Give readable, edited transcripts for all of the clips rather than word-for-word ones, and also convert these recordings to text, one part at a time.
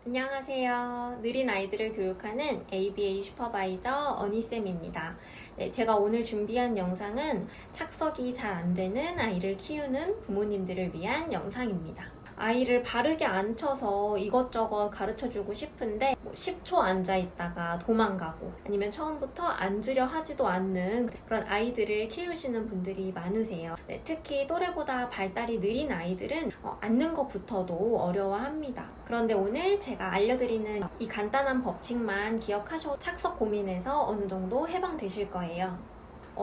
안녕하세요. 느린 아이들을 교육하는 ABA 슈퍼바이저 어니쌤입니다. 네, 제가 오늘 준비한 영상은 착석이 잘 안 되는 아이를 키우는 부모님들을 위한 영상입니다. 아이를 바르게 앉혀서 이것저것 가르쳐주고 싶은데 10초 앉아있다가 도망가고 아니면 처음부터 앉으려 하지도 않는 그런 아이들을 키우시는 분들이 많으세요. 네, 특히 또래보다 발달이 느린 아이들은 앉는 것부터도 어려워합니다. 그런데 오늘 제가 알려드리는 이 간단한 법칙만 기억하셔도 착석 고민에서 어느 정도 해방되실 거예요.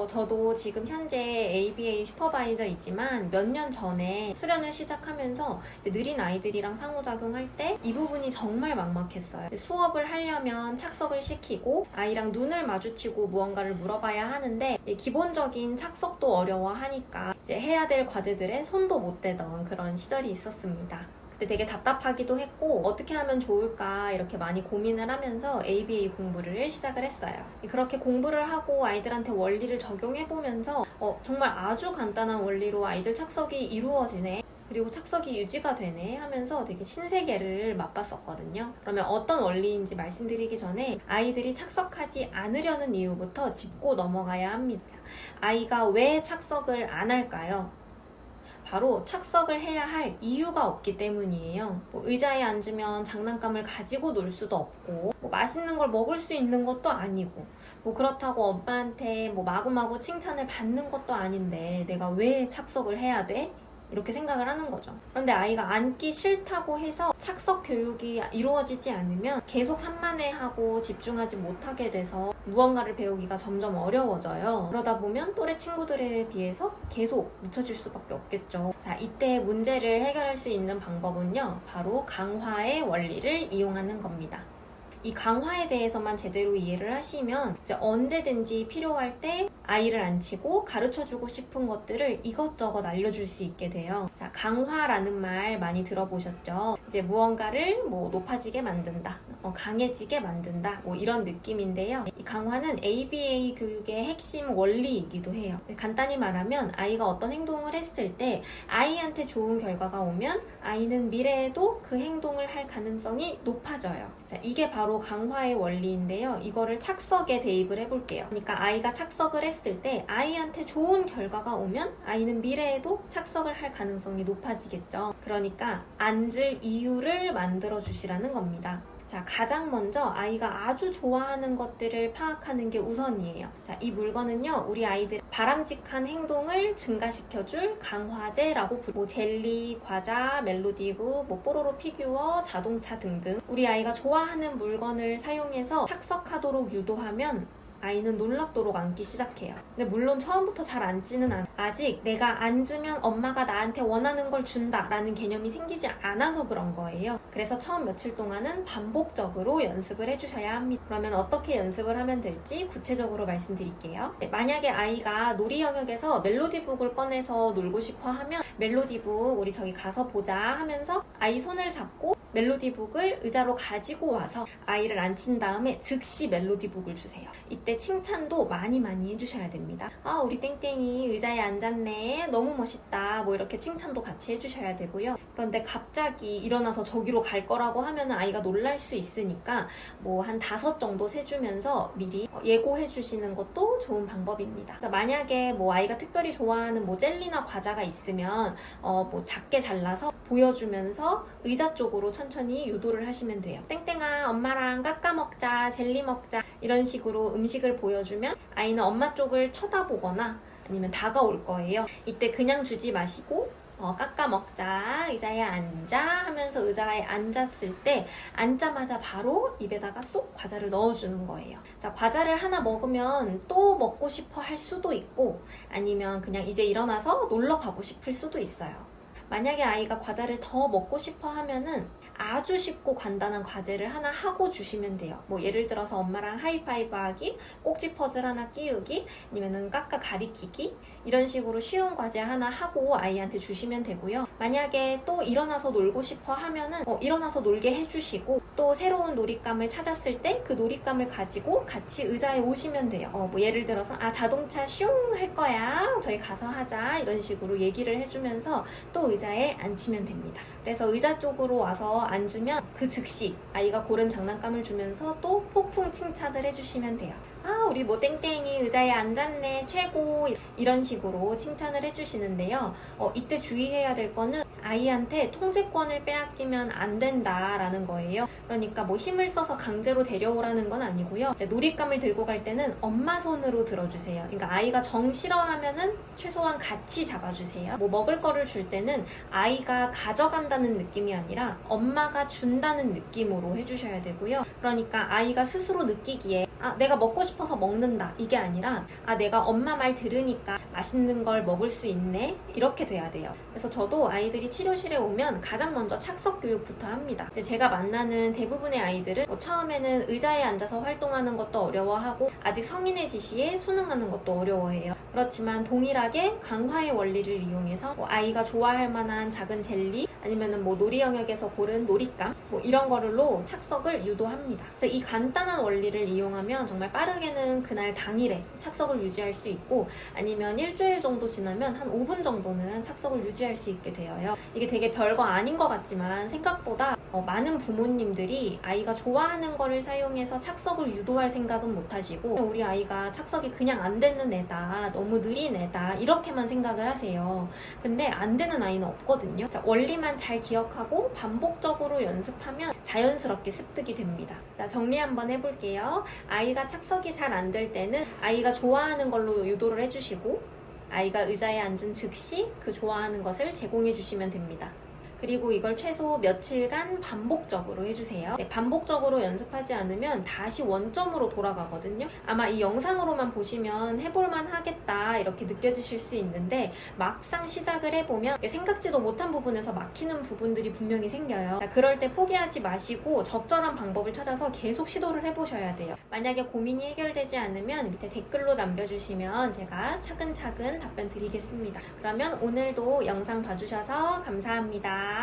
저도 지금 현재 ABA 슈퍼바이저이지만 몇 년 전에 수련을 시작하면서 이제 느린 아이들이랑 상호작용할 때 이 부분이 정말 막막했어요. 수업을 하려면 착석을 시키고 아이랑 눈을 마주치고 무언가를 물어봐야 하는데 기본적인 착석도 어려워하니까 이제 해야 될 과제들에 손도 못 대던 그런 시절이 있었습니다. 그때 되게 답답하기도 했고 어떻게 하면 좋을까 이렇게 많이 고민을 하면서 ABA 공부를 시작을 했어요. 그렇게 공부를 하고 아이들한테 원리를 적용해보면서 정말 아주 간단한 원리로 아이들 착석이 이루어지네, 그리고 착석이 유지가 되네 하면서 되게 신세계를 맛봤었거든요. 그러면 어떤 원리인지 말씀드리기 전에 아이들이 착석하지 않으려는 이유부터 짚고 넘어가야 합니다. 아이가 왜 착석을 안 할까요? 바로 착석을 해야 할 이유가 없기 때문이에요. 의자에 앉으면 장난감을 가지고 놀 수도 없고 맛있는 걸 먹을 수 있는 것도 아니고 그렇다고 엄마한테 마구마구 칭찬을 받는 것도 아닌데 내가 왜 착석을 해야 돼? 이렇게 생각을 하는 거죠. 그런데 아이가 앉기 싫다고 해서 착석 교육이 이루어지지 않으면 계속 산만해하고 집중하지 못하게 돼서 무언가를 배우기가 점점 어려워져요. 그러다 보면 또래 친구들에 비해서 계속 늦춰질 수밖에 없겠죠. 자, 이때 문제를 해결할 수 있는 방법은요, 바로 강화의 원리를 이용하는 겁니다. 이 강화에 대해서만 제대로 이해를 하시면 이제 언제든지 필요할 때 아이를 앉히고 가르쳐주고 싶은 것들을 이것저것 알려줄 수 있게 돼요. 자, 강화라는 말 많이 들어보셨죠? 이제 무언가를 높아지게 만든다, 강해지게 만든다, 이런 느낌인데요. 이 강화는 ABA 교육의 핵심 원리이기도 해요. 간단히 말하면 아이가 어떤 행동을 했을 때 아이한테 좋은 결과가 오면 아이는 미래에도 그 행동을 할 가능성이 높아져요. 자, 이게 바로 강화의 원리인데요. 이거를 착석에 대입을 해볼게요. 그러니까 아이가 착석을 했을 때 아이한테 좋은 결과가 오면 아이는 미래에도 착석을 할 가능성이 높아지겠죠. 그러니까 앉을 이유를 만들어 주시라는 겁니다. 자, 가장 먼저 아이가 아주 좋아하는 것들을 파악하는 게 우선이에요. 자, 이 물건은요, 우리 아이들 바람직한 행동을 증가시켜줄 강화제라고 부르고, 젤리, 과자, 멜로디북, 뽀로로 피규어, 자동차 등등 우리 아이가 좋아하는 물건을 사용해서 착석하도록 유도하면 아이는 놀랍도록 앉기 시작해요. 근데 물론 처음부터 잘 앉지는 아직 내가 앉으면 엄마가 나한테 원하는 걸 준다라는 개념이 생기지 않아서 그런 거예요. 그래서 처음 며칠 동안은 반복적으로 연습을 해주셔야 합니다. 그러면 어떻게 연습을 하면 될지 구체적으로 말씀드릴게요. 네, 만약에 아이가 놀이 영역에서 멜로디북을 꺼내서 놀고 싶어 하면 멜로디북 우리 저기 가서 보자 하면서 아이 손을 잡고 멜로디북을 의자로 가지고 와서 아이를 앉힌 다음에 즉시 멜로디북을 주세요. 이때 칭찬도 많이 해주셔야 됩니다. 아, 우리 땡땡이 의자에 앉았네, 너무 멋있다, 이렇게 칭찬도 같이 해주셔야 되고요. 그런데 갑자기 일어나서 저기로 갈 거라고 하면 아이가 놀랄 수 있으니까 한 5 정도 세주면서 미리 예고해 주시는 것도 좋은 방법입니다. 만약에 아이가 특별히 좋아하는 젤리나 과자가 있으면 작게 잘라서 보여주면서 의자 쪽으로 천천히 유도를 하시면 돼요. 땡땡아, 엄마랑 깎아 먹자, 젤리 먹자, 이런 식으로 음식을 보여주면 아이는 엄마 쪽을 쳐다보거나 아니면 다가올 거예요. 이때 그냥 주지 마시고 깎아 먹자, 의자에 앉아 하면서 의자에 앉았을 때 앉자마자 바로 입에다가 쏙 과자를 넣어주는 거예요. 자, 과자를 하나 먹으면 또 먹고 싶어 할 수도 있고 아니면 그냥 이제 일어나서 놀러 가고 싶을 수도 있어요. 만약에 아이가 과자를 더 먹고 싶어 하면은 아주 쉽고 간단한 과제를 하나 하고 주시면 돼요. 예를 들어서 엄마랑 하이파이브 하기, 꼭지 퍼즐 하나 끼우기, 아니면은 깎아 가리키기, 이런 식으로 쉬운 과제 하나 하고 아이한테 주시면 되고요. 만약에 또 일어나서 놀고 싶어 하면은 일어나서 놀게 해주시고, 또 새로운 놀잇감을 찾았을 때 그 놀잇감을 가지고 같이 의자에 오시면 돼요. 뭐 예를 들어서 자동차 슝 할 거야, 저희 가서 하자, 이런 식으로 얘기를 해주면서 또 의자에 앉히면 됩니다. 그래서 의자 쪽으로 와서 앉으면 그 즉시 아이가 고른 장난감을 주면서 또 폭풍 칭찬을 해주시면 돼요. 우리 뭐 땡땡이 의자에 앉았네, 최고, 이런 식으로 칭찬을 해주시는데요. 이때 주의해야 될 거는 아이한테 통제권을 빼앗기면 안 된다라는 거예요. 그러니까 뭐 힘을 써서 강제로 데려오라는 건 아니고요. 이제 놀잇감을 들고 갈 때는 엄마 손으로 들어주세요. 그러니까 아이가 정 싫어하면은 최소한 같이 잡아주세요. 뭐 먹을 거를 줄 때는 아이가 가져간다는 느낌이 아니라 엄마가 준다는 느낌으로 해주셔야 되고요. 그러니까 아이가 스스로 느끼기에 내가 먹고 싶어서 먹는다, 이게 아니라 내가 엄마 말 들으니까 맛있는 걸 먹을 수 있네, 이렇게 돼야 돼요. 그래서 저도 아이들이 치료실에 오면 가장 먼저 착석 교육부터 합니다. 이제 제가 만나는 대부분의 아이들은 처음에는 의자에 앉아서 활동하는 것도 어려워하고 아직 성인의 지시에 순응하는 것도 어려워해요. 그렇지만 동일하게 강화의 원리를 이용해서 아이가 좋아할 만한 작은 젤리, 아니면은 뭐 놀이 영역에서 고른 놀잇감, 뭐 이런 거를로 착석을 유도합니다. 그래서 이 간단한 원리를 이용하면 정말 빠르게는 그날 당일에 착석을 유지할 수 있고, 아니면 일주일 정도 지나면 한 5분 정도는 착석을 유지할 수 있게 되어요. 이게 되게 별거 아닌 것 같지만 생각보다 많은 부모님들이 아이가 좋아하는 거를 사용해서 착석을 유도할 생각은 못 하시고, 우리 아이가 착석이 그냥 안 되는 애다, 너무 느린 애다, 이렇게만 생각을 하세요. 근데 안 되는 아이는 없거든요. 자, 원리만 잘 기억하고 반복적으로 연습하면 자연스럽게 습득이 됩니다. 자, 정리 한번 해볼게요. 아이가 착석이 잘 안 될 때는 아이가 좋아하는 걸로 유도를 해주시고, 아이가 의자에 앉은 즉시 그 좋아하는 것을 제공해 주시면 됩니다. 그리고 이걸 최소 며칠간 반복적으로 해주세요. 반복적으로 연습하지 않으면 다시 원점으로 돌아가거든요. 아마 이 영상으로만 보시면 해볼만 하겠다, 이렇게 느껴지실 수 있는데 막상 시작을 해보면 생각지도 못한 부분에서 막히는 부분들이 분명히 생겨요. 그럴 때 포기하지 마시고 적절한 방법을 찾아서 계속 시도를 해보셔야 돼요. 만약에 고민이 해결되지 않으면 밑에 댓글로 남겨주시면 제가 차근차근 답변 드리겠습니다. 그러면 오늘도 영상 봐주셔서 감사합니다.